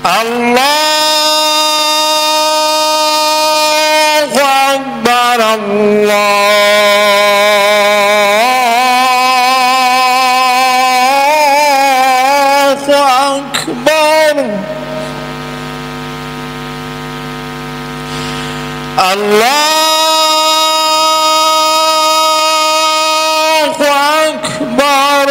Allahu Akbar, Allahu Akbar, Allahu Akbar,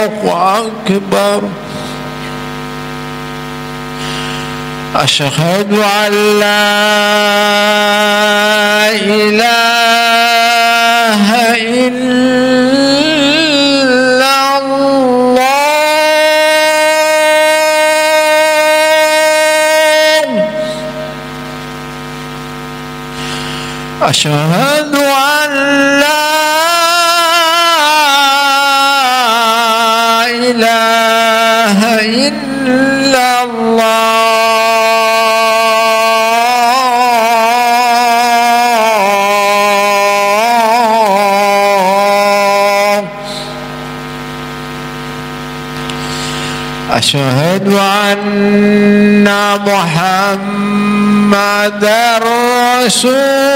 Allahu Akbar. Asyhadu an la ilaha illallah. Asyhadu an la ilaha illallah. Asyhadu anna Muhammadar Rasulullah.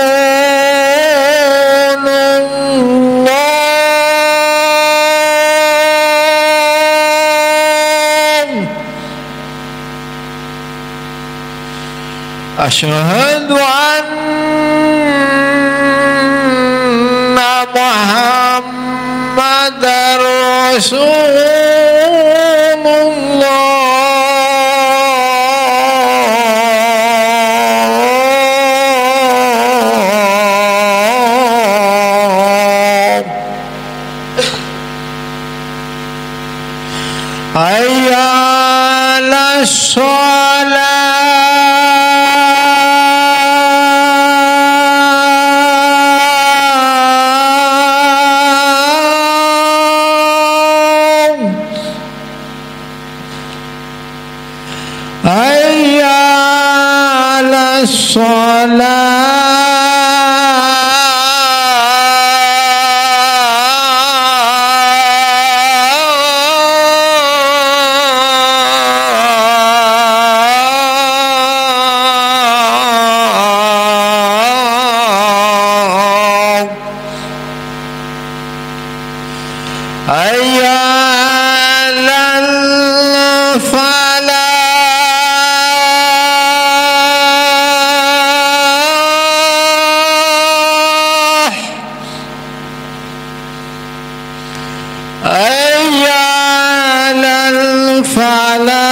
Asyhadu anna Muhammadar Rasulullah. Hayya 'alas shalah. Hayya 'alas shalah. Hayya 'alal falah. Hayya 'alal falah.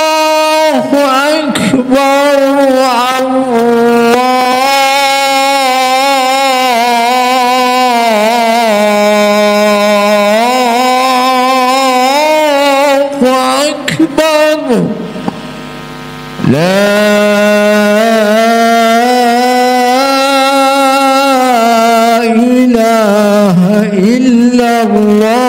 Allahu Akbar, Allahu Akbar. La ilaha illallah.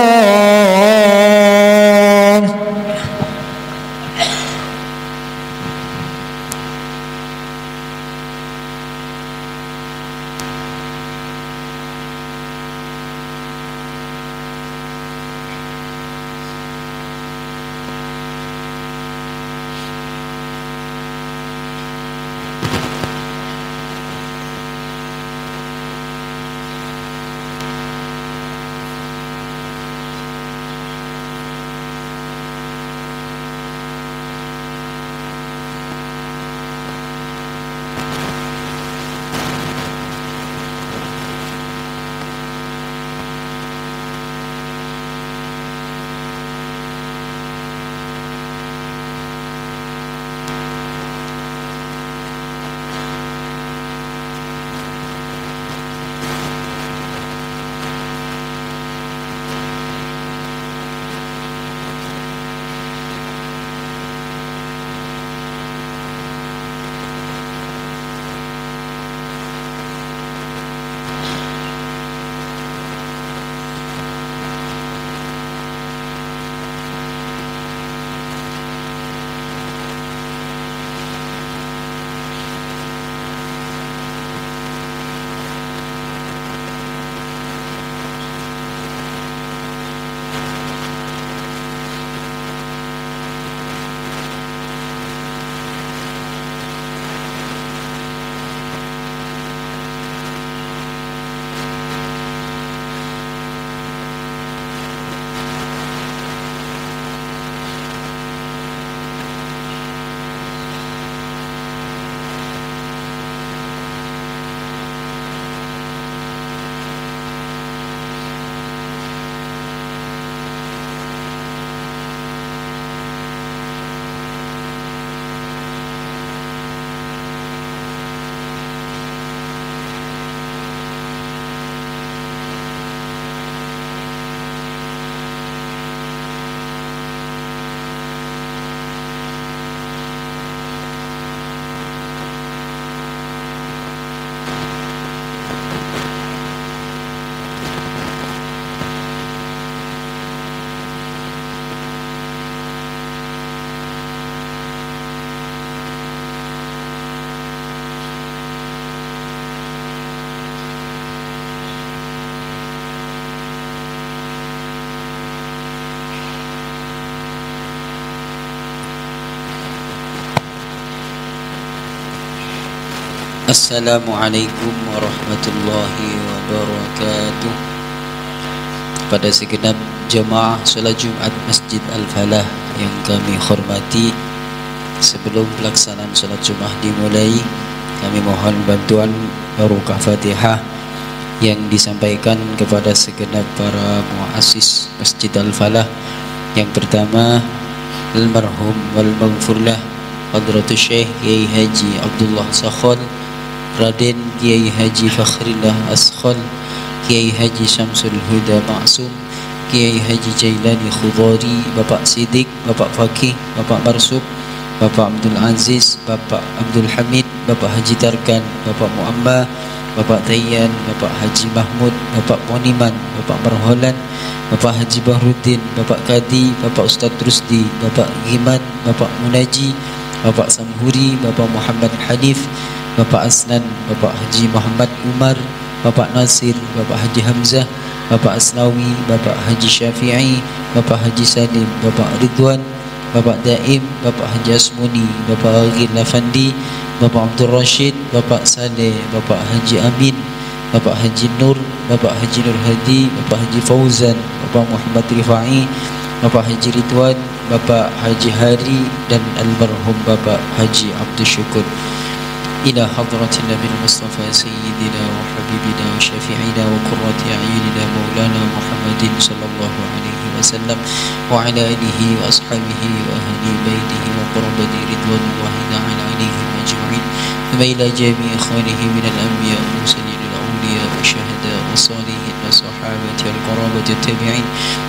Assalamualaikum warahmatullahi wabarakatuh. Pada segenap jemaah solat Jumat Masjid Al-Falah yang kami hormati, sebelum pelaksanaan solat Jumat dimulai, kami mohon bantuan barokah Fatihah yang disampaikan kepada segenap para muassis Masjid Al-Falah. Yang pertama, almarhum wal maghfurlah Hadratus Syekh Kiai Haji Abdullah Sakhal, Raden Kiai Haji Fakhrillah Askhal, Kiai Haji Syamsul Huda Ma'sum, Kiai Haji Jailani Khudari, Bapak Siddiq, Bapak Fakih, Bapak Marsuk, Bapak Abdul Aziz, Bapak Abdul Hamid, Bapak Haji Tarkan, Bapak Muammar, Bapak Tayyan, Bapak Haji Mahmud, Bapak Moniman, Bapak Marholan, Bapak Haji Bahruddin, Bapak Kadi, Bapak Ustaz Rusdi, Bapak Giman, Bapak Munaji, Bapak Samhuri, Bapak Muhammad Hanif, Bapak Asnan, Bapak Haji Muhammad Umar, Bapak Nasir, Bapak Haji Hamzah, Bapak Asnawi, Bapak Haji Syafi'i, Bapak Haji Salim, Bapak Ridwan, Bapak Daim, Bapak Haji Asmuni, Bapak Agil Lafandi, Bapak Abdul Rashid, Bapak Saleh, Bapak Haji Amin, Bapak Haji Nur, Bapak Haji Nur Hadi, Bapak Haji Fauzan, Bapak Muhammad Rifai, Bapak Haji Ridwan, Bapak Haji Hari, dan almarhum Bapak Haji Abdul Syukur. Ila hadratin Nabi Mustafa Sayyidina wa Habibina wa Syafi'ina wa Qurrati A'yunina Maulana Muhammadin sallallahu alaihi wasallam wa ala alihi wa ashabihi wa ahli baitihi wa qurabati ridwanullahi ta'ala alaihim ajma'in. Thumma ila jami' ikhwanihi min al-anbiya wal mursalin wal awliya wa syuhada wa salihin wa sahabati wal qarabati at-tabi'in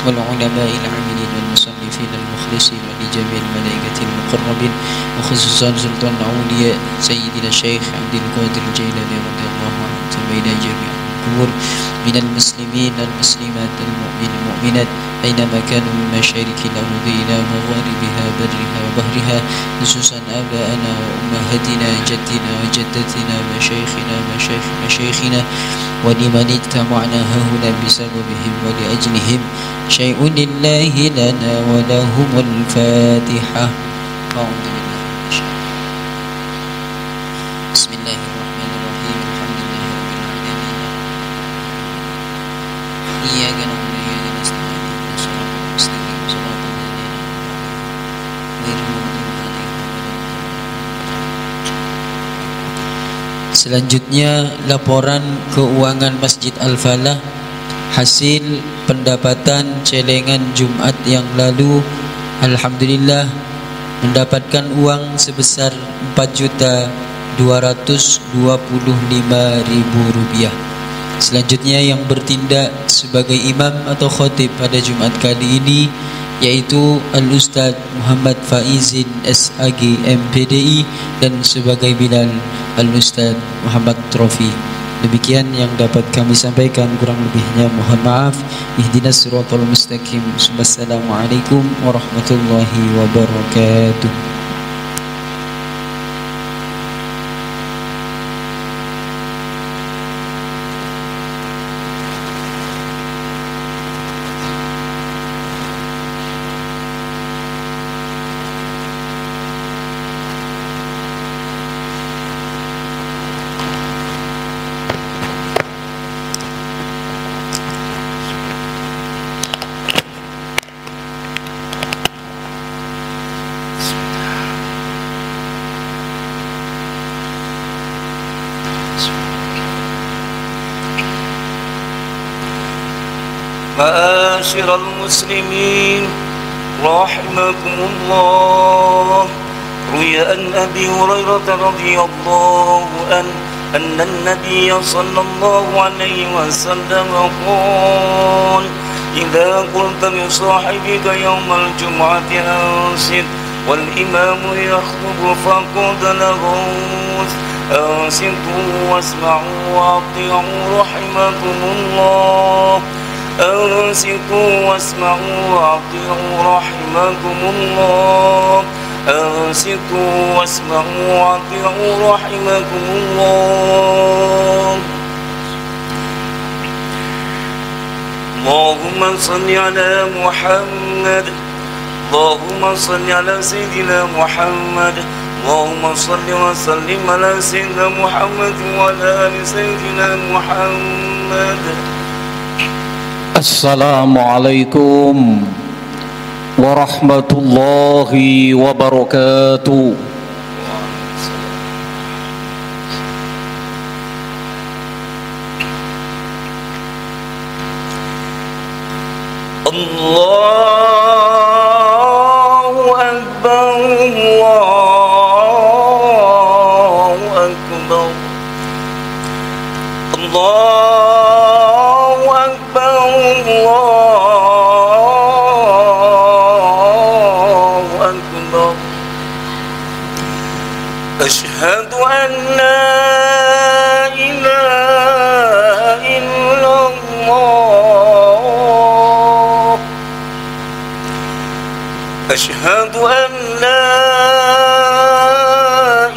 wal ulama'i al-'amilin wal musannifin al-mukhlisin wa li jami' al-malaikati al-muqarrabin wa khususan sultan al-awliya Sayyidina Syekh Abdul Qadir Jailani radhiyallahu anhu. Thumma ila jami' al-qubur min al-muslimin wal-muslimat al-mu'min al-mu'minat أينما كانوا من مشارق الأرض إلى مغاربها برها وبحرها، خصوصا آباءنا وأمهاتنا جدنا وجدتنا مشايخنا مشايخ مشايخنا ولمن اجتمعنا هنا بسببهم ولأجلهم شيء لله لنا ولهم الفاتحة. أعوذ بالله من الشيطان. بسم الله الرحمن الرحيم. الحمد لله رب العالمين. إياك نعبد وإياك نستعين. Selanjutnya, laporan keuangan Masjid Al-Falah hasil pendapatan celengan Jumat yang lalu. Alhamdulillah mendapatkan uang sebesar Rp4.225.000. Selanjutnya, yang bertindak sebagai imam atau khatib pada Jumat kali ini yaitu Al-Ustaz Muhammad Faizin SAG MPDI, dan sebagai Bilal Al-Ustaz Muhammad Trofi. Demikian yang dapat kami sampaikan, kurang lebihnya mohon maaf. Ihdinas siratal mustaqim. Wassalamualaikum warahmatullahi wabarakatuh. معاشر المسلمين رحمكم الله، روي عن أبي هريرة رضي الله عنه أن النبي صلى الله عليه وسلم قال: إذا قلت لصاحبك يوم الجمعة أنصت والإمام يخطب فقد لغوت، أنصتوا واسمعوا وأطيعوا رحمكم الله، أنصتوا واسمعوا وأطيعوا رحمكم الله، أنصتوا واسمعوا وأطيعوا رحمكم الله. اللهم صل على محمد، اللهم صل على سيدنا محمد، اللهم صل وسلم على سيدنا محمد وعلى آل سيدنا محمد. Assalamualaikum warahmatullahi wabarakatuh. Allahu Akbar, Allahu Akbar, Allahu Akbar, Allahu Akbar. Asyhadu an la ilaha illallah. Asyhadu an la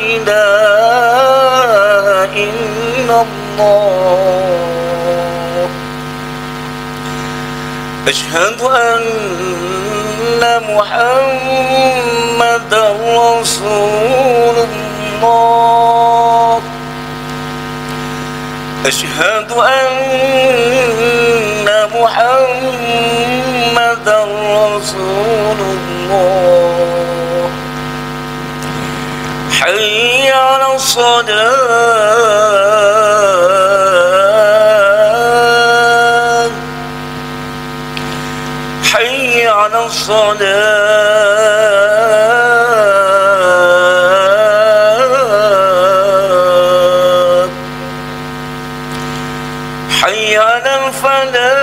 ilaha illallah. Asyhadu anna Muhammadar Rasulullah. Asyhadu anna Muhammadar Rasulullah. Hayya 'alas salat, hayya 'alas salat, hayya 'alal falah,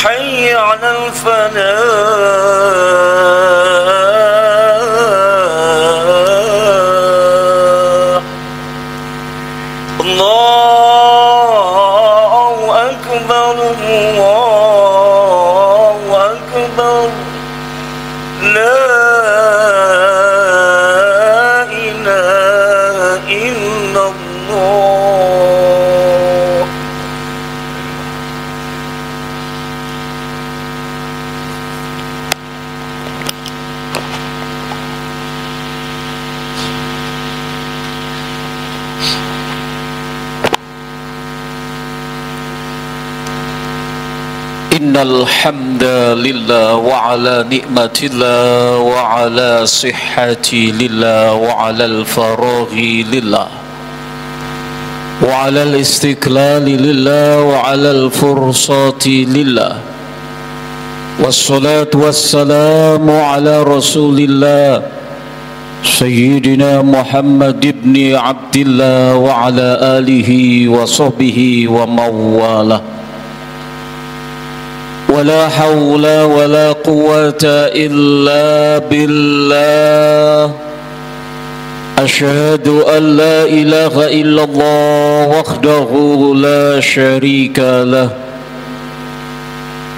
hayya 'alal falah. Allahu Akbar, Allahu Akbar. La ilaha illallah. Innal hamdalillah wa ala ni'matillah wa ala sihhati lillah wa ala al-faraghi lillah wa ala al-istiqlali lillah wa ala al-fursati lillah. Wassalatu wassalamu ala rasulillah Sayyidina Muhammad ibn Abdillah wa ala alihi wa sahbihi wa mawalah. ولا حول ولا قوة إلا بالله. أشهد أن لا إله إلا الله وحده لا شريك له،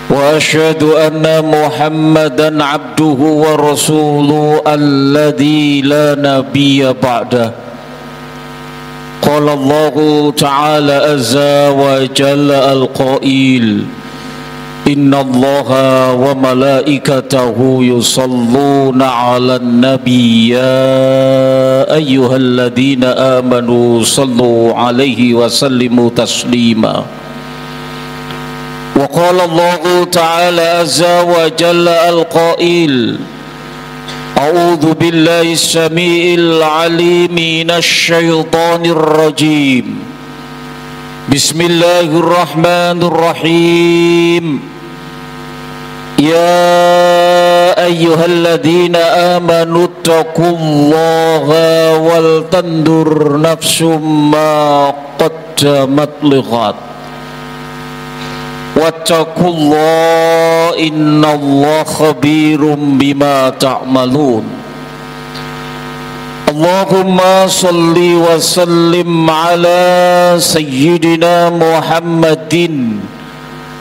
وأشهد أن محمدا عبده ورسوله الذي لا نبي بعده. قال الله تعالى عز وجل القائل: إن الله وملائكته يصلون على النبي يا أيها الذين آمنوا صلوا عليه وسلموا تسليما. وقال الله تعالى عز وجل القائل: أعوذ بالله السميع العليم من الشيطان الرجيم. بسم الله الرحمن الرحيم. يا أيها الذين آمنوا اتقوا الله ولتنظر نفس ما قدمت لغد واتقوا الله إن الله خبير بما تعملون. اللهم صل وسلم على سيدنا محمد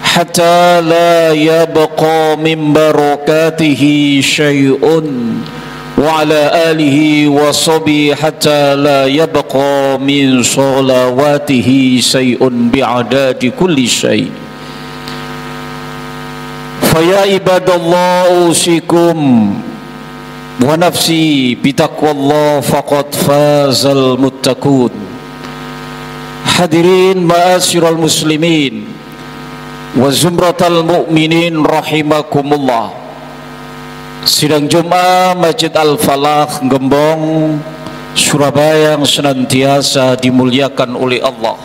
حتى لا يبقى من بركاته شيء وعلى آله وصحبه حتى لا يبقى من صلواته شيء بعدد كل شيء. Faya ibadallah usikum wa nafsi bitaqwallah faqad fazal muttaqun. Hadirin ma'asyiral muslimin wa zumratal mu'minin rahimakumullah. Sidang Jumat Masjid Al-Falah Gembong, Surabaya yang senantiasa dimuliakan oleh Allah.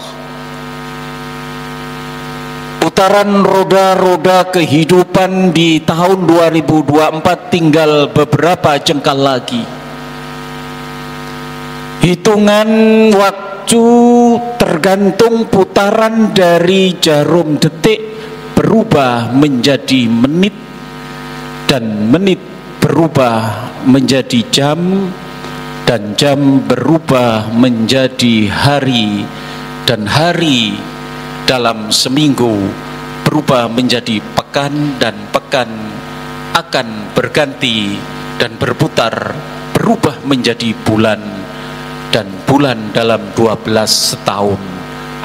Putaran roda-roda kehidupan di tahun 2024 tinggal beberapa jengkal lagi. Hitungan waktu tergantung putaran dari jarum detik berubah menjadi menit, dan menit berubah menjadi jam, dan jam berubah menjadi hari, dan hari dalam seminggu berubah menjadi pekan, dan pekan akan berganti dan berputar berubah menjadi bulan, dan bulan dalam 12 setahun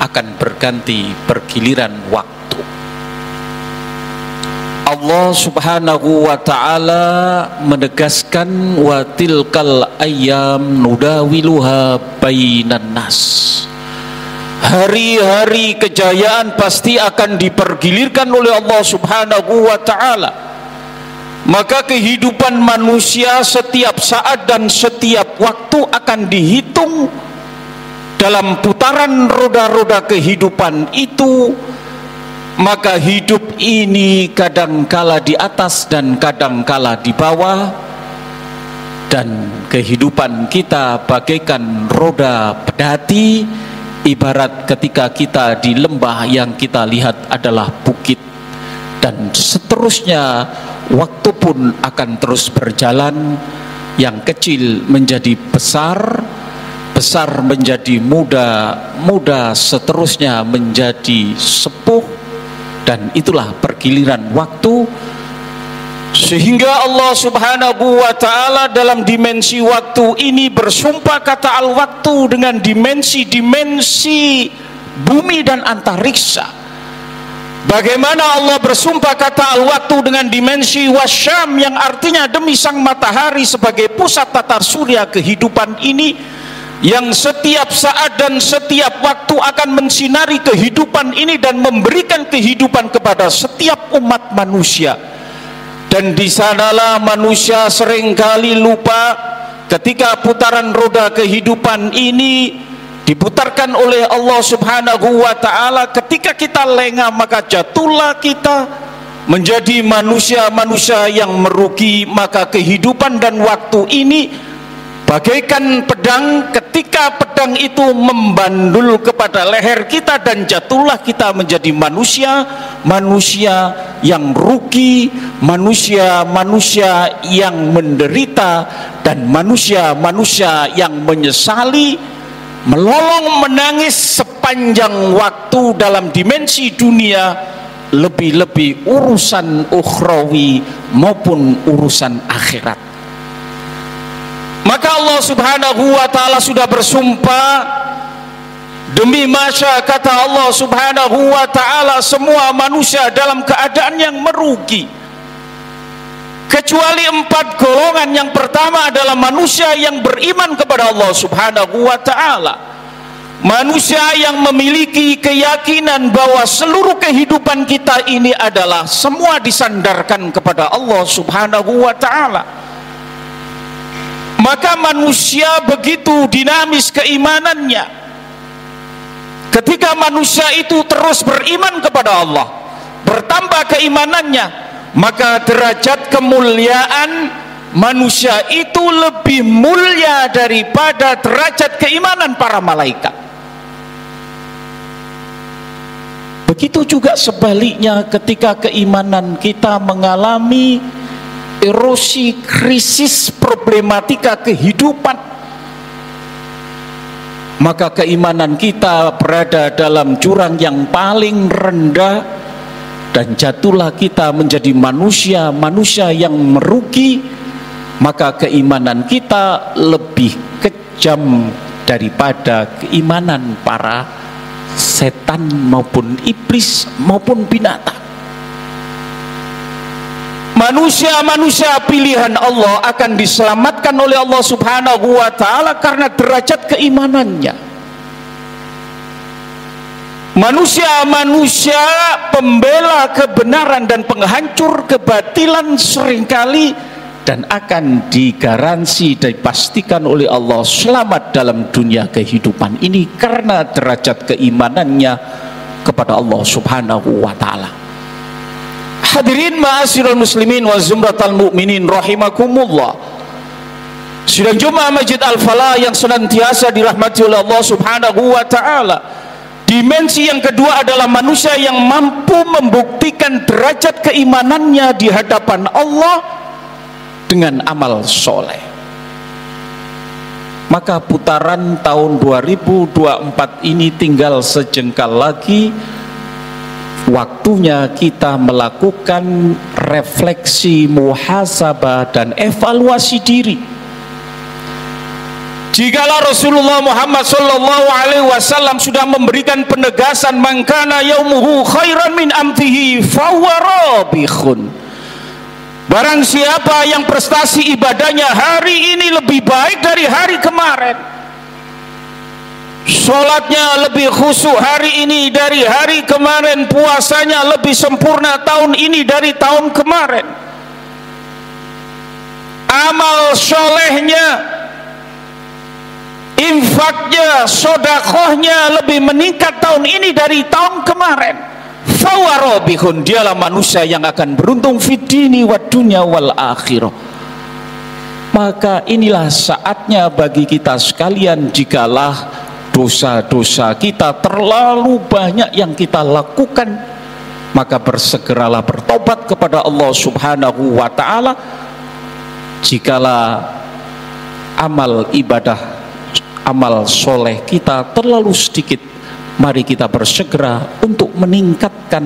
akan berganti bergiliran waktu. Allah subhanahu wa ta'ala menegaskan wa tilkal ayyam nudawiluha bainan nas. Hari-hari kejayaan pasti akan dipergilirkan oleh Allah subhanahu wa ta'ala. Maka kehidupan manusia setiap saat dan setiap waktu akan dihitung dalam putaran roda-roda kehidupan itu. Maka hidup ini kadangkala di atas dan kadangkala di bawah, dan kehidupan kita bagaikan roda pedati, ibarat ketika kita di lembah yang kita lihat adalah bukit, dan seterusnya waktu pun akan terus berjalan. Yang kecil menjadi besar, besar menjadi muda, muda seterusnya menjadi sepuh. Dan itulah pergiliran waktu, sehingga Allah subhanahu wa ta'ala dalam dimensi waktu ini bersumpah kata al-waktu dengan dimensi-dimensi bumi dan antariksa. Bagaimana Allah bersumpah kata al-waktu dengan dimensi wasyam, yang artinya demi sang matahari sebagai pusat tatar surya kehidupan ini, yang setiap saat dan setiap waktu akan mensinari kehidupan ini dan memberikan kehidupan kepada setiap umat manusia. Dan di sanalah manusia seringkali lupa ketika putaran roda kehidupan ini diputarkan oleh Allah subhanahu wa ta'ala. Ketika kita lengah, maka jatuhlah kita menjadi manusia-manusia yang merugi. Maka kehidupan dan waktu ini bagaikan pedang, ketika pedang itu membandul kepada leher kita, dan jatuhlah kita menjadi manusia yang rugi, manusia yang menderita, dan manusia yang menyesali, melolong menangis sepanjang waktu dalam dimensi dunia, lebih-lebih urusan ukhrawi maupun urusan akhirat. Maka Allah subhanahu wa ta'ala sudah bersumpah, demi masya kata Allah subhanahu wa ta'ala, semua manusia dalam keadaan yang merugi, kecuali 4 golongan. Yang pertama adalah manusia yang beriman kepada Allah subhanahu wa ta'ala, manusia yang memiliki keyakinan bahwa seluruh kehidupan kita ini adalah semua disandarkan kepada Allah subhanahu wa ta'ala. Maka manusia begitu dinamis keimanannya. Ketika manusia itu terus beriman kepada Allah, bertambah keimanannya, maka derajat kemuliaan manusia itu lebih mulia daripada derajat keimanan para malaikat. Begitu juga sebaliknya, ketika keimanan kita mengalami erosi, krisis, problematika kehidupan, maka keimanan kita berada dalam jurang yang paling rendah, dan jatuhlah kita menjadi manusia yang merugi. Maka keimanan kita lebih kejam daripada keimanan para setan maupun iblis maupun binatang. manusia-manusia pilihan Allah akan diselamatkan oleh Allah Subhanahu wa ta'ala karena derajat keimanannya. Manusia-manusia pembela kebenaran dan penghancur kebatilan seringkali dan akan digaransi dan dipastikan oleh Allah selamat dalam dunia kehidupan ini karena derajat keimanannya kepada Allah Subhanahu wa ta'ala. Hadirin ma'asyiral muslimin wa zumratal mu'minin rahimakumullah. Sidang Jumat Masjid Al-Falah yang senantiasa dirahmati oleh Allah Subhanahu wa ta'ala. Dimensi yang kedua adalah manusia yang mampu membuktikan derajat keimanannya di hadapan Allah dengan amal soleh. Maka putaran tahun 2024 ini tinggal sejengkal lagi. Waktunya kita melakukan refleksi, muhasabah dan evaluasi diri. Jikalau Rasulullah Muhammad sallallahu alaihi wasallam sudah memberikan penegasan man kana yaumuhu khairan min amtihi fahuwa rabihun. Barang siapa yang prestasi ibadahnya hari ini lebih baik dari hari kemarin, sholatnya lebih khusyuk hari ini dari hari kemarin, puasanya lebih sempurna tahun ini dari tahun kemarin, amal solehnya, infaknya, sodakohnya lebih meningkat tahun ini dari tahun kemarin, fawarobihun, dialah manusia yang akan beruntung fid dini wad dunya wal akhirah. Maka inilah saatnya bagi kita sekalian, jikalau dosa-dosa kita terlalu banyak yang kita lakukan, maka bersegeralah bertobat kepada Allah Subhanahu wa ta'ala. Jikalau amal ibadah, amal soleh kita terlalu sedikit, mari kita bersegera untuk meningkatkan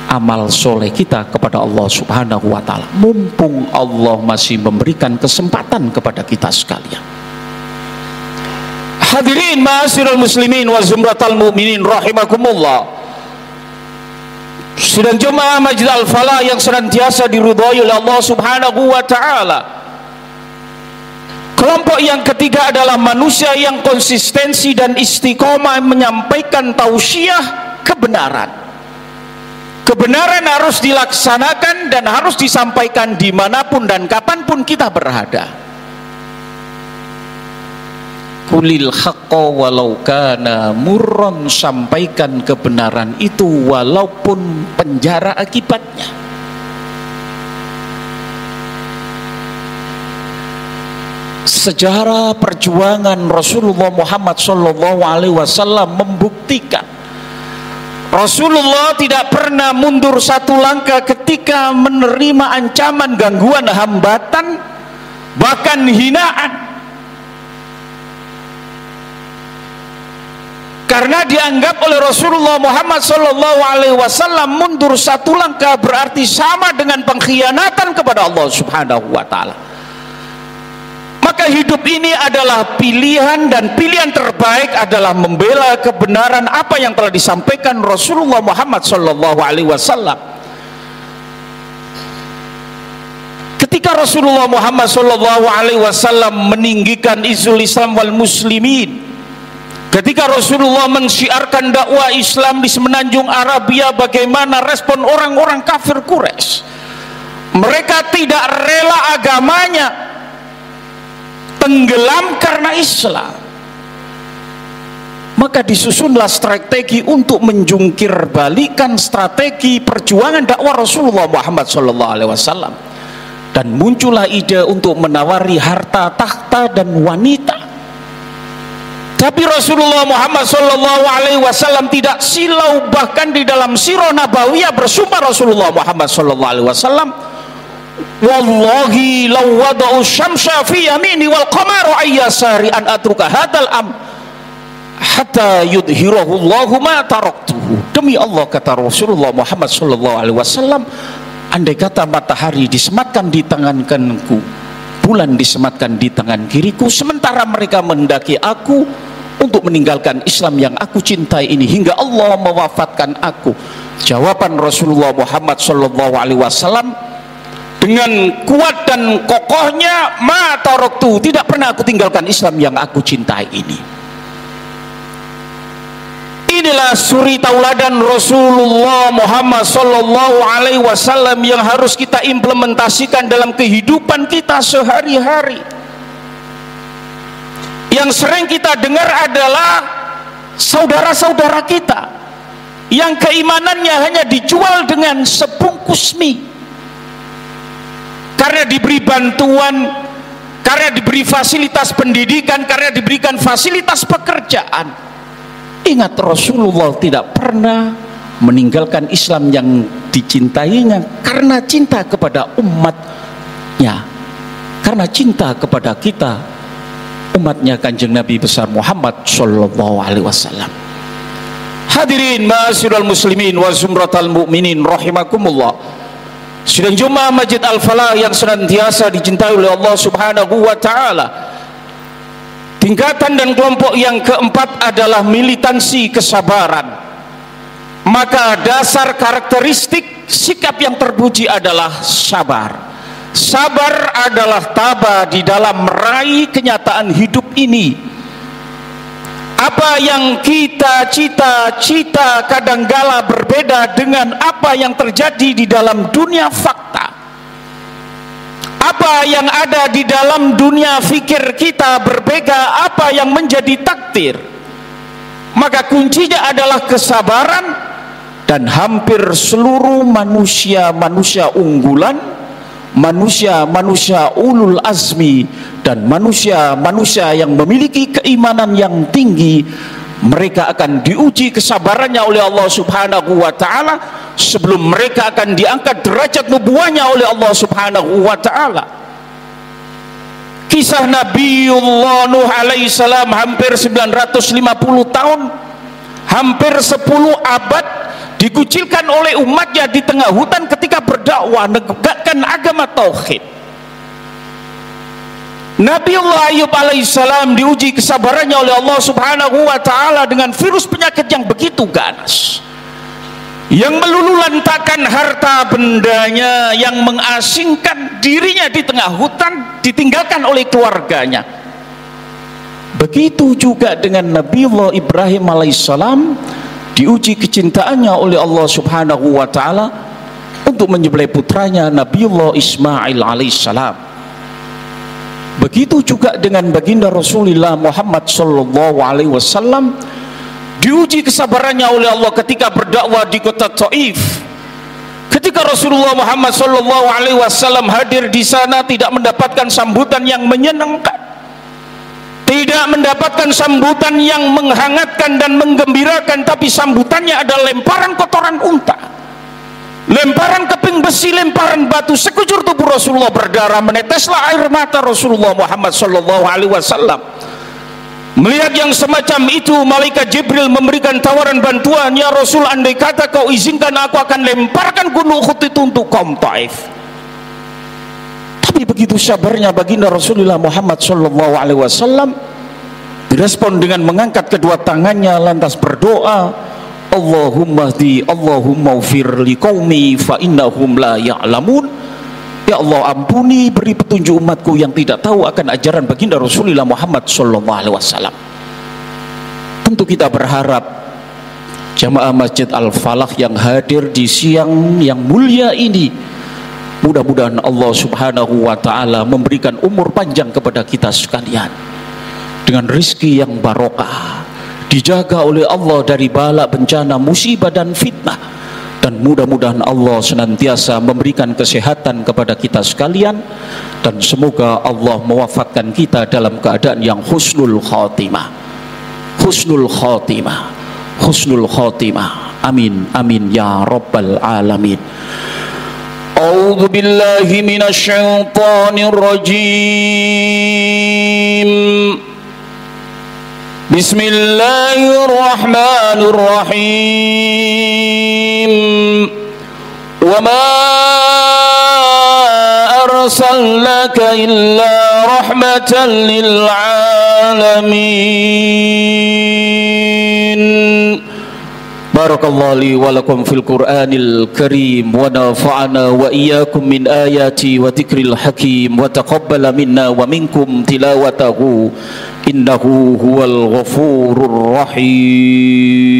amal soleh kita kepada Allah Subhanahu wa ta'ala, mumpung Allah masih memberikan kesempatan kepada kita sekalian. Hadirin ma'asyiral muslimin wa zumratal mu'minin rahimakumullah. Sidang Jemaah Masjid Al-Falah yang senantiasa diridhai oleh Allah Subhanahu wa ta'ala. Kelompok yang ketiga adalah manusia yang konsistensi dan istiqomah menyampaikan tausiah kebenaran. Kebenaran harus dilaksanakan dan harus disampaikan dimanapun dan kapanpun kita berada. Kulil haqqa walau kana murran, sampaikan kebenaran itu walaupun penjara akibatnya. Sejarah perjuangan Rasulullah Muhammad SAW membuktikan Rasulullah tidak pernah mundur satu langkah ketika menerima ancaman, gangguan, hambatan, bahkan hinaan. Karena dianggap oleh Rasulullah Muhammad SAW mundur satu langkah berarti sama dengan pengkhianatan kepada Allah Subhanahu wa ta'ala. Maka hidup ini adalah pilihan, dan pilihan terbaik adalah membela kebenaran apa yang telah disampaikan Rasulullah Muhammad SAW. Ketika Rasulullah Muhammad SAW meninggikan izul Islam wal muslimin, ketika Rasulullah mensyiarkan dakwah Islam di semenanjung Arabia, bagaimana respon orang-orang kafir Quraisy? Mereka tidak rela agamanya tenggelam karena Islam. Maka disusunlah strategi untuk menjungkir balikan strategi perjuangan dakwah Rasulullah Muhammad SAW, dan muncullah ide untuk menawari harta, takhta dan wanita. Tapi Rasulullah Muhammad SAW tidak silau, bahkan di dalam sirah nabawiyah bersumpah Rasulullah Muhammad SAW, wallahi law wada'u syamsa fi yamini wal qamaru ayyasari an atruka hadal am hatta yudhirahu Allahu ma taraktuhu. Demi Allah, kata Rasulullah Muhammad SAW, andai kata matahari disematkan di tangan kananku, bulan disematkan di tangan kiriku, sementara mereka mendaki aku untuk meninggalkan Islam yang aku cintai ini hingga Allah mewafatkan aku. Jawaban Rasulullah Muhammad SAW, dengan kuat dan kokohnya, ma taraktu, tidak pernah aku tinggalkan Islam yang aku cintai ini. Inilah suri tauladan Rasulullah Muhammad sallallahu alaihi wasallam yang harus kita implementasikan dalam kehidupan kita sehari-hari. Yang sering kita dengar adalah saudara-saudara kita yang keimanannya hanya dijual dengan sebungkus mie, karena diberi bantuan, karena diberi fasilitas pendidikan, karena diberikan fasilitas pekerjaan. Ingat, Rasulullah tidak pernah meninggalkan Islam yang dicintainya karena cinta kepada umatnya, karena cinta kepada kita, umatnya Kanjeng Nabi besar Muhammad sallallahu alaihi wasallam. Hadirin ma'asyiral muslimin wa zumratal mu'minin rahimakumullah. Sidang Jumat Masjid Al-Falah yang senantiasa dicintai oleh Allah Subhanahu wa taala. Tingkatan dan kelompok yang keempat adalah militansi kesabaran. Maka dasar karakteristik sikap yang terpuji adalah sabar. Sabar adalah tabah di dalam meraih kenyataan hidup ini. Apa yang kita cita-cita kadangkala berbeda dengan apa yang terjadi di dalam dunia fakta. Apa yang ada di dalam dunia fikir kita berbeda apa yang menjadi takdir. Maka kuncinya adalah kesabaran, dan hampir seluruh manusia unggulan, manusia ulul azmi, dan manusia yang memiliki keimanan yang tinggi, mereka akan diuji kesabarannya oleh Allah Subhanahu wa taala sebelum mereka akan diangkat derajat nubuahnya oleh Allah Subhanahu wa taala. Kisah Nabiullah Nuh alaihi salam hampir 950 tahun, hampir 10 abad dikucilkan oleh umatnya di tengah hutan ketika berdakwah menegakkan agama tauhid. Nabiullah Ayub alaihissalam diuji kesabarannya oleh Allah Subhanahu wa taala dengan virus penyakit yang begitu ganas, yang meluluhlantakkan harta bendanya, yang mengasingkan dirinya di tengah hutan, ditinggalkan oleh keluarganya. Begitu juga dengan Nabiullah Ibrahim alaihissalam, diuji kecintaannya oleh Allah Subhanahu wa taala untuk menyembelih putranya Nabiullah Ismail alaihissalam. Begitu juga dengan baginda Rasulullah Muhammad sallallahu alaihi wasallam, diuji kesabarannya oleh Allah ketika berdakwah di kota Taif. Ketika Rasulullah Muhammad sallallahu alaihi wasallam hadir di sana, tidak mendapatkan sambutan yang menyenangkan, tidak mendapatkan sambutan yang menghangatkan dan menggembirakan, tapi sambutannya adalah lemparan kotoran unta, lemparan keping besi, lemparan batu. Sekujur tubuh Rasulullah berdarah, meneteslah air mata Rasulullah Muhammad sallallahu alaihi wasallam. Melihat yang semacam itu, malaikat Jibril memberikan tawaran bantuan, ya Rasul, andai kata kau izinkan, aku akan lemparkan gunung Uhud itu untuk kaum Taif. Tapi begitu sabarnya baginda Rasulullah Muhammad sallallahu alaihi wasallam, direspon dengan mengangkat kedua tangannya lantas berdoa, Allahumma hdi, Allahumma ufir liqaumi fa innahum la ya'lamun. Ya Allah, ampuni, beri petunjuk umatku yang tidak tahu akan ajaran baginda Rasulullah Muhammad sallallahu alaihi wasallam. Tentu kita berharap jamaah Masjid Al-Falah yang hadir di siang yang mulia ini, mudah-mudahan Allah Subhanahu wa taala memberikan umur panjang kepada kita sekalian dengan rezeki yang barokah, dijaga oleh Allah dari bala, bencana, musibah dan fitnah, dan mudah-mudahan Allah senantiasa memberikan kesehatan kepada kita sekalian, dan semoga Allah mewafatkan kita dalam keadaan yang husnul khatimah, husnul khatimah, husnul khatimah. Amin amin ya rabbal alamin. A'udzu billahi minasyaitonir rajim. Bismillahirrahmanirrahim. Wa ma arsalnaka illa rahmatan lil alamin. Barakallahu li wa lakum fil Qur'anil Karim wa nafa'ana wa iyyakum min ayati wa dzikril hakim wa taqabbala minna wa minkum tilawatahu innahu huwal ghafurur rahim.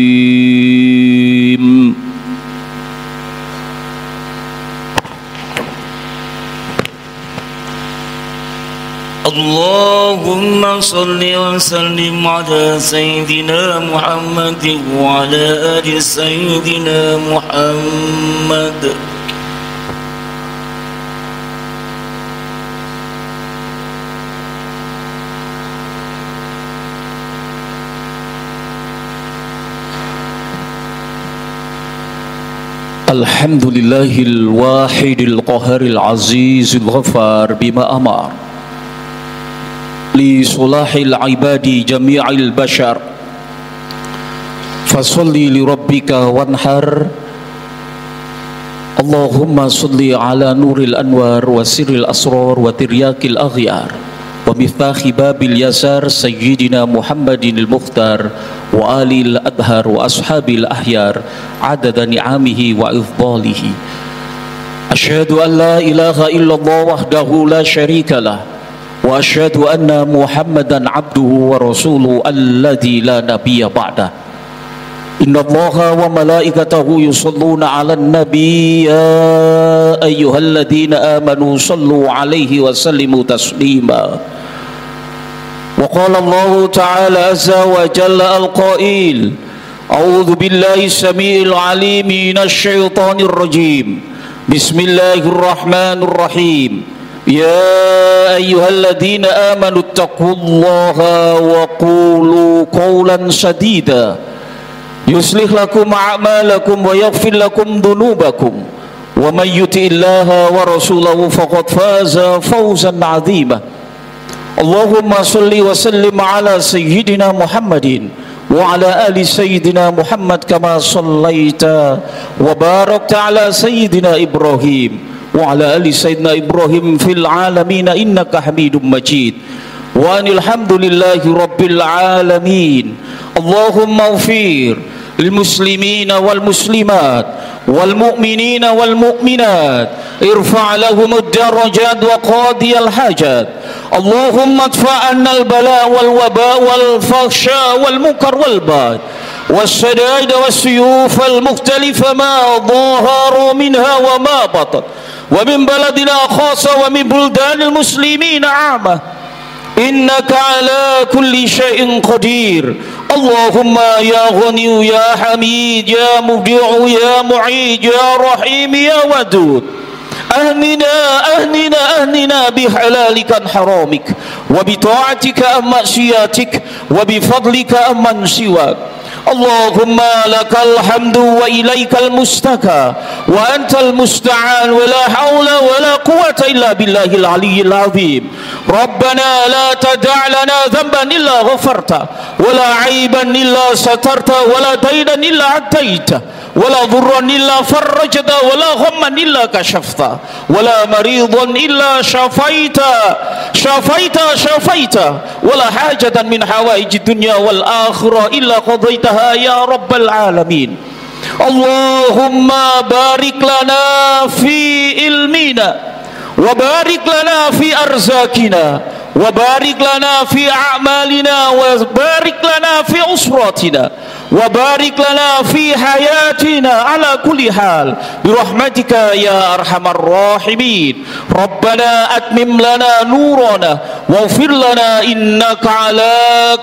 اللهم صل وسلم على سيدنا محمد وعلى آل سيدنا محمد. Alhamdulillahil wahidil qaharil azizil ghafar bima amar li sulahil ibadi jami'il bashar fasalli li rabbika wanhar. Allahumma salli ala nuril anwar wa sirril asrar wa tiryakil aghyar wa miftahi babil yasar sayyidina Muhammadin al-Mukhtar wa alil adhar wa ashabil ahyar adada ni'amihi wa ifdalihi. Asyhadu an la ilaha illallah wahdahu la syarika lah wa asyhadu anna Muhammadan abduhu wa rasuluhu alladzi la nabiyya ba'dah. Innallaha wa malaikatahu yusholluna 'alan nabiy ya ayyuhalladzina amanu shallu 'alaihi wa sallimu taslima. Wa qala Allahu ta'ala azza wa jalla al-qail a'udzu billahi samii'il 'aliim minasy syaithaanir rajiim. Bismillahirrahmanirrahim. يا أيها الذين آمنوا اتقوا الله وقولوا قولا سديدا يصلح لكم أعمالكم ويغفر لكم ذنوبكم ومن يطع الله ورسوله فقد فاز فوزا عظيما. اللهم صل وسلم على سيدنا محمد وعلى آل سيدنا محمد كما صليت وباركت على سيدنا إبراهيم وعلى آل سيدنا إبراهيم في العالمين إنك حميد مجيد. وأن الحمد لله رب العالمين. اللهم اغفر للمسلمين والمسلمات والمؤمنين والمؤمنات ارفع لهم الدرجات وقاضي الحاجات. اللهم ادفع عنا البلاء والوباء والفحشاء والمنكر والبغي والشدائد والسيوف المختلفة ما ظهر منها وما بطن ومن بلدنا خاصة ومن بلدان المسلمين عامة إنك على كل شيء قدير. اللهم يا غني يا حميد يا مبدع يا معيد يا رحيم يا ودود أهننا بحلالك عن حرامك وبطاعتك عن معصيتك وبفضلك عن من سواك. اللهم لك الحمد وإليك المستكى وأنت المستعان ولا حول ولا قوة إلا بالله العلي العظيم. ربنا لا تدع لنا ذنبا إلا غفرته ولا عيبا إلا سترته ولا دينا إلا عديته ولا ضرا إلا فرجته ولا غما إلا كشفته ولا مريضا إلا شفيته ولا حاجة من حوائج الدنيا والآخرة إلا قضيتها يا رب العالمين. اللهم بارك لنا في علمنا وبارك لنا في أرزاقنا وبارك لنا في أعمالنا وبارك لنا في أسرتنا وبارك لنا في حياتنا على كل حال برحمتك يا أرحم الراحمين. ربنا أتمم لنا نورنا واغفر لنا إنك على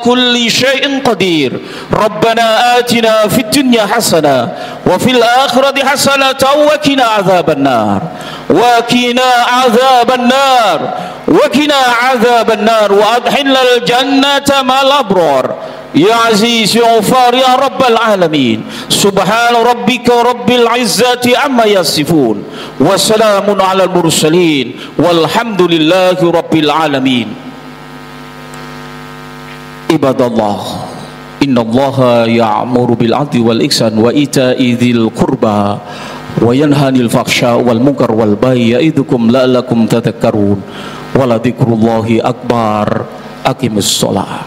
كل شيء قدير. ربنا آتنا في الدنيا حسنة وفي الآخرة حسنة وقنا عذاب النار وقنا عذاب النار وقنا عذاب النار وأدخلنا الجنة مع الأبرار يا عزيز يا غفار يا رب العالمين. سبحان ربك رب العزة عما يصفون وسلام على المرسلين والحمد لله رب العالمين. عباد الله إن الله يأمر بالعدل والإحسان وإيتاء ذي القربى وينهى عن الفحشاء والمنكر والبغي يعظكم لعلكم تذكرون ولذكر الله أكبر. أقم الصلاة.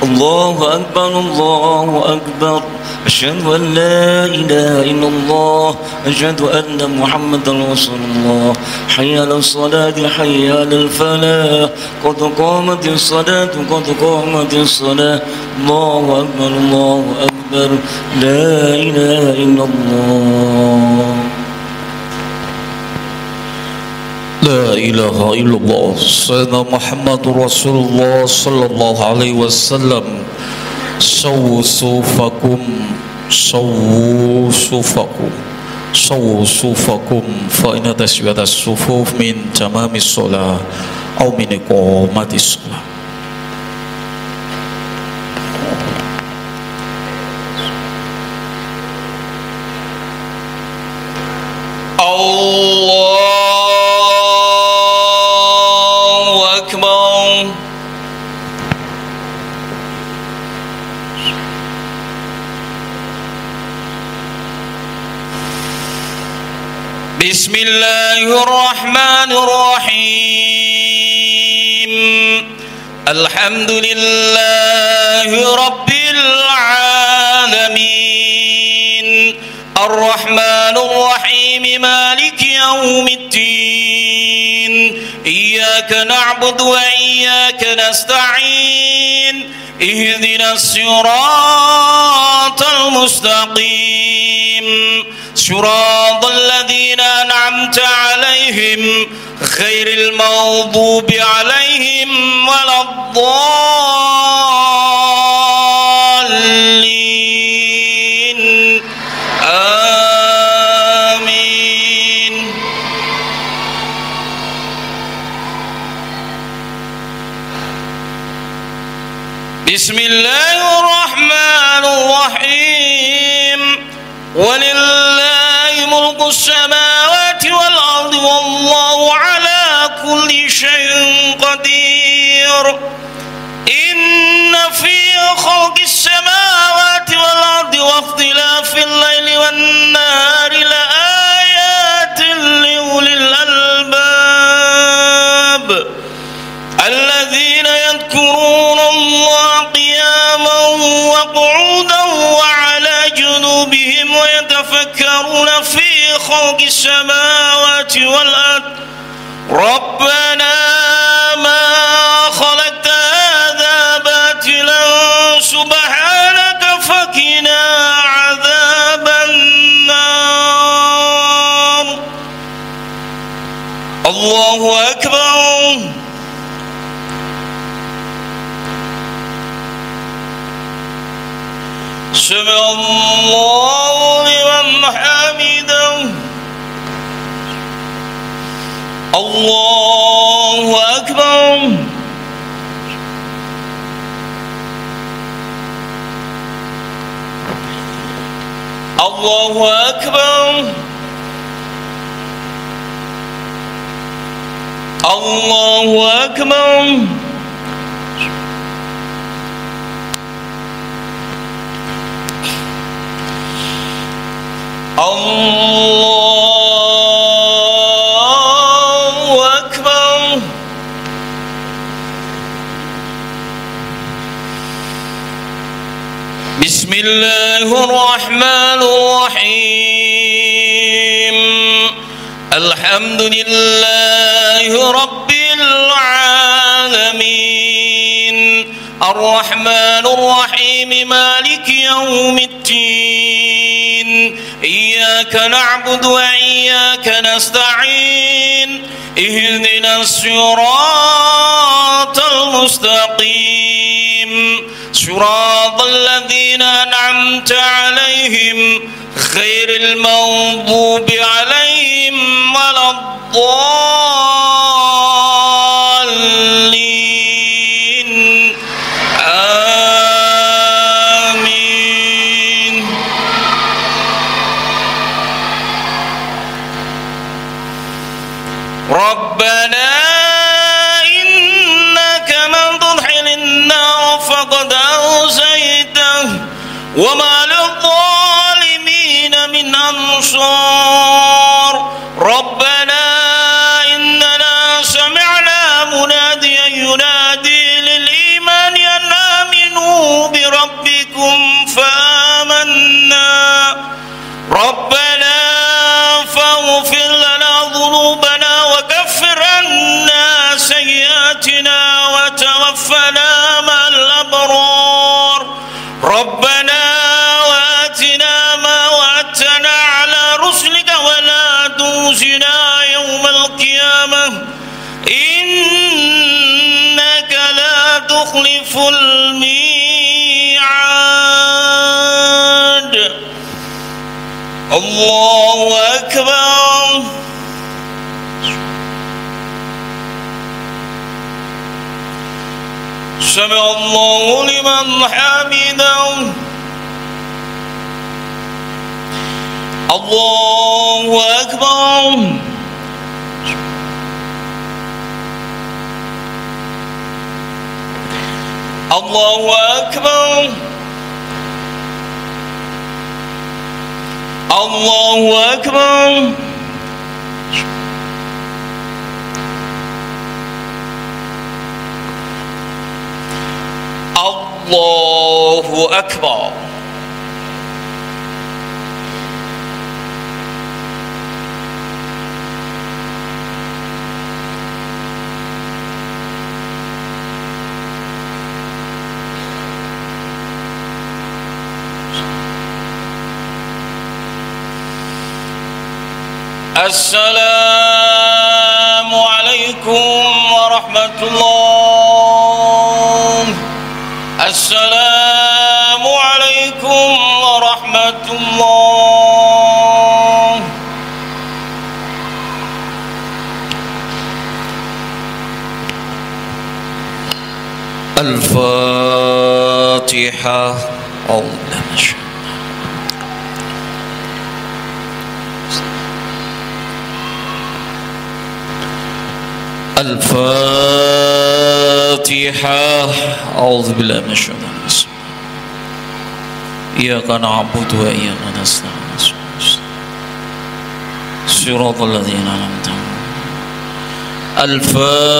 الله أكبر الله أكبر أشهد أن لا إله إلا الله أشهد أن محمدا رسول الله حي على الصلاة حي على الفلاح قد قامت الصلاة قد قامت الصلاة الله أكبر الله أكبر لا إله إلا الله لا إله إلا الله سيدنا محمد رسول الله صلى الله عليه وسلم سووا صفوفكم سووا صفوفكم سووا صفوفكم فإن تسوية الصفوف من تمام الصلاة أو من إقامة الصلاة. بسم الله الرحمن الرحيم الحمد لله رب العالمين الرحمن الرحيم مالك يوم الدين إياك نعبد وإياك نستعين اهدنا الصراط المستقيم صراط الذين أنعمت عليهم غير المغضوب عليهم ولا الضالين آمين. بسم الله الرحمن الرحيم ولله ملك السماوات والأرض والله على كل شيء قدير إن في خلق السماوات والأرض واختلاف الليل والنهار لآيات لأولي الألباب الذين يذكرون الله قياما وقعودا وعلى جنوبهم ويتفكرون في خلق السماوات والأرض ربنا ما خلقت هذا باطلا سبحانك فقنا عذاب النار. الله أكبر. سمع الله لمن حمده. الله أكبر. الله أكبر. الله أكبر. الله أكبر. بسم الله الرحمن الرحيم الحمد لله رب العالمين الرحمن الرحيم مالك يوم الدين إياك نعبد وإياك نستعين اهدنا الصراط المستقيم صراط الذين أنعمت عليهم غير المغضوب عليهم ولا الضالين آمين. ربنا إنك من تدخل النار فقد أخزيته وما للظالمين من أنصار. ربنا إننا سمعنا مناديا ينادي للإيمان أن آمنوا وكفر عنا سيئاتنا وتوفنا مع الأبرار ربنا وآتنا ما وعدتنا على رسلك ولا تخزنا يوم القيامة إنك لا تخلف الميعاد. الله أكبر. سمع الله لمن حمده. الله أكبر. الله أكبر. الله أكبر. الله أكبر. السلام عليكم ورحمة الله. السلام عليكم ورحمة الله. الفاتحة. أعوذ بالله من الشيطان. الفاتحة. أعوذ بالله من الشيطان الرجيم. إياك نعبد وإياك نستعين صراط الذين أنعمت عليهم. الفاتحة.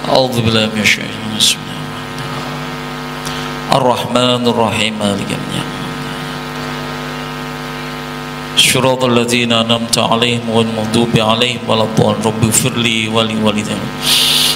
أعوذ بالله من الشيطان الرجيم. الرحمن الرحيم مالك يوم الدين. صراط الذين أنعمت عليهم غير المغضوب عليهم ولا الضالين. رب اغفر لي ولوالدي.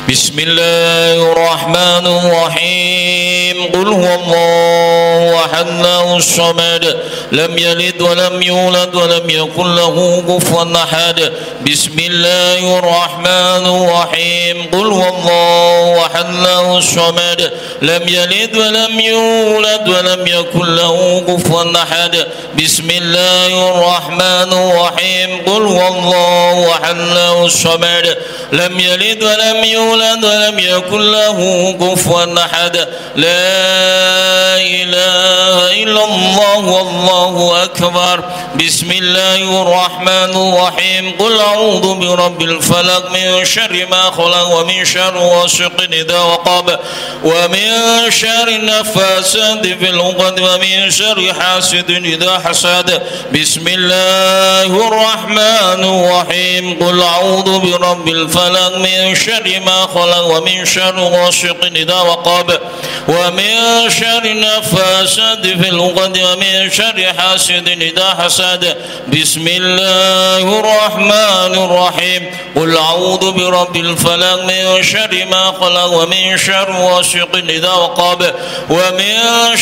بسم الله الرحمن الرحيم. قل هو الله أحد الله الصمد لم يلد ولم يولد ولم يكن له كفوا أحد. بسم الله الرحمن الرحيم. قل هو الله أحد الله الصمد لم يلد ولم يولد ولم يكن له كفوا أحد. بسم الله الرحمن الرحيم. قل هو الله أحد الله الصمد لم يلد ولم يولد ولم يكن له كفوا أحد. لا إله إلا الله والله أكبر. بسم الله الرحمن الرحيم. قل أعوذ برب الفلق من شر ما خلق ومن شر غاسق إذا وقب ومن شر النفاثات في العقد ومن شر حاسد إذا حسد. بسم الله الرحمن الرحيم. قل أعوذ برب الفلق من شر ما خلق ومن شر غاسق إذا وقب ومن شر النفاثات في العقد ومن شر حاسد إذا حسد. بسم الله الرحمن الرحيم. قل أعوذ برب الفلق من شر ما خلق ومن شر غاسق إذا وقب ومن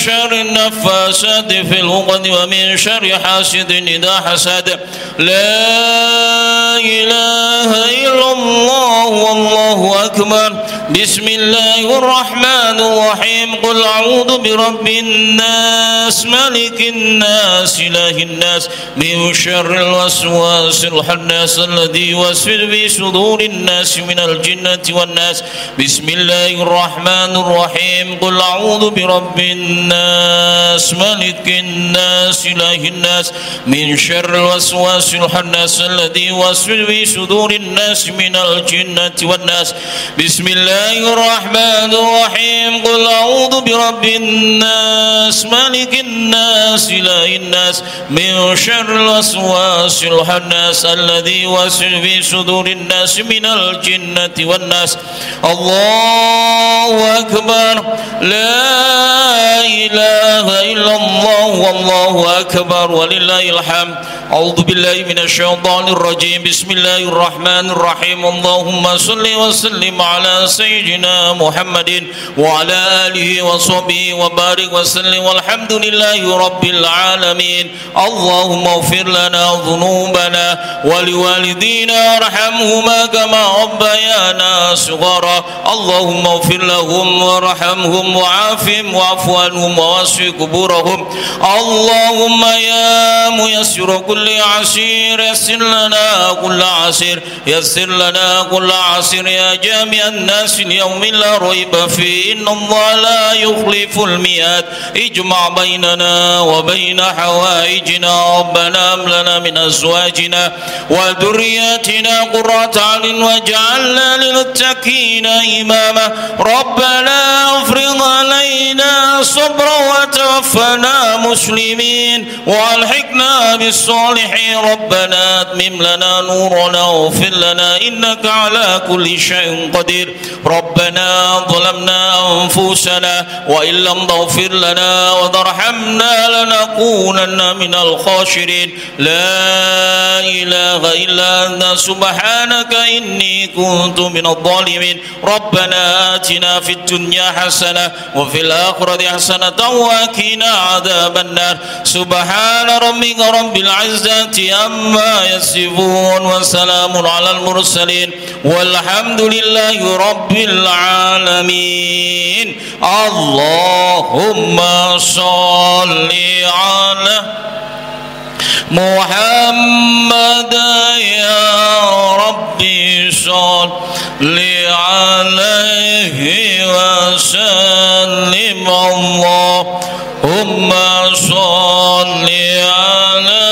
شر النفاثات في العقد ومن شر حاسد إذا حسد. لا إله إلا الله والله أكبر. بسم الله الرحمن الرحيم. قل أعوذ برب الناس ملك الناس إله الناس من شر الوسواس الخناس الذي يوسوس في صدور الناس من الجنة والناس. بسم الله الرحمن الرحيم. قل أعوذ برب الناس ملك الناس إله الناس من شر الوسواس الخناس الذي يوسوس في صدور الناس من الجنة والناس. بسم الله الله الرحمن الرحيم قل أعوذ برب الناس مالك الناس إله الناس من شر الوسواس الخناس الذي يوسوس في صدور الناس من الجنة والناس. الله أكبر لا إله إلا الله والله أكبر ولله الحمد. أعوذ بالله من الشيطان الرجيم. بسم الله الرحمن الرحيم. اللهم صل وسلم على سيدنا محمد وعلى آله وصحبه وبارك وسلم والحمد لله رب العالمين. اللهم اغفر لنا ذنوبنا ولوالدينا وارحمهما كما ربيانا صغارا. اللهم اغفر لهم وارحمهم وعافهم واعف عنهم ووسع قبورهم. اللهم يا ميسر كل عسير يسر لنا كل عسير يسر لنا كل عسير يا جامع الناس اليوم لا ريب فيه إن الله لا يخلف الميعاد. اجمع بيننا وبين حوائجنا ربنا هب لنا من أزواجنا وذرياتنا قرة أعين واجعلنا للمتقين إماما. ربنا افرض علينا صبرا وتوفنا مسلمين والحقنا بالصالحين. ربنا اتمم لنا نورنا واغفر لنا إنك على كل شيء قدير. ربنا ظلمنا أنفسنا وإن لم تغفر لنا وترحمنا لنكونن من الخاسرين. لا إله إلا أنت سبحانك إني كنت من الظالمين. ربنا آتنا في الدنيا حسنة وفي الآخرة حسنة وقنا عذاب النار. سبحان ربك رب العزة عما يصفون وسلام على المرسلين والحمد لله رب العالمين. اللهم صل على محمد يا ربي صل عليه وسلم. اللهم صل على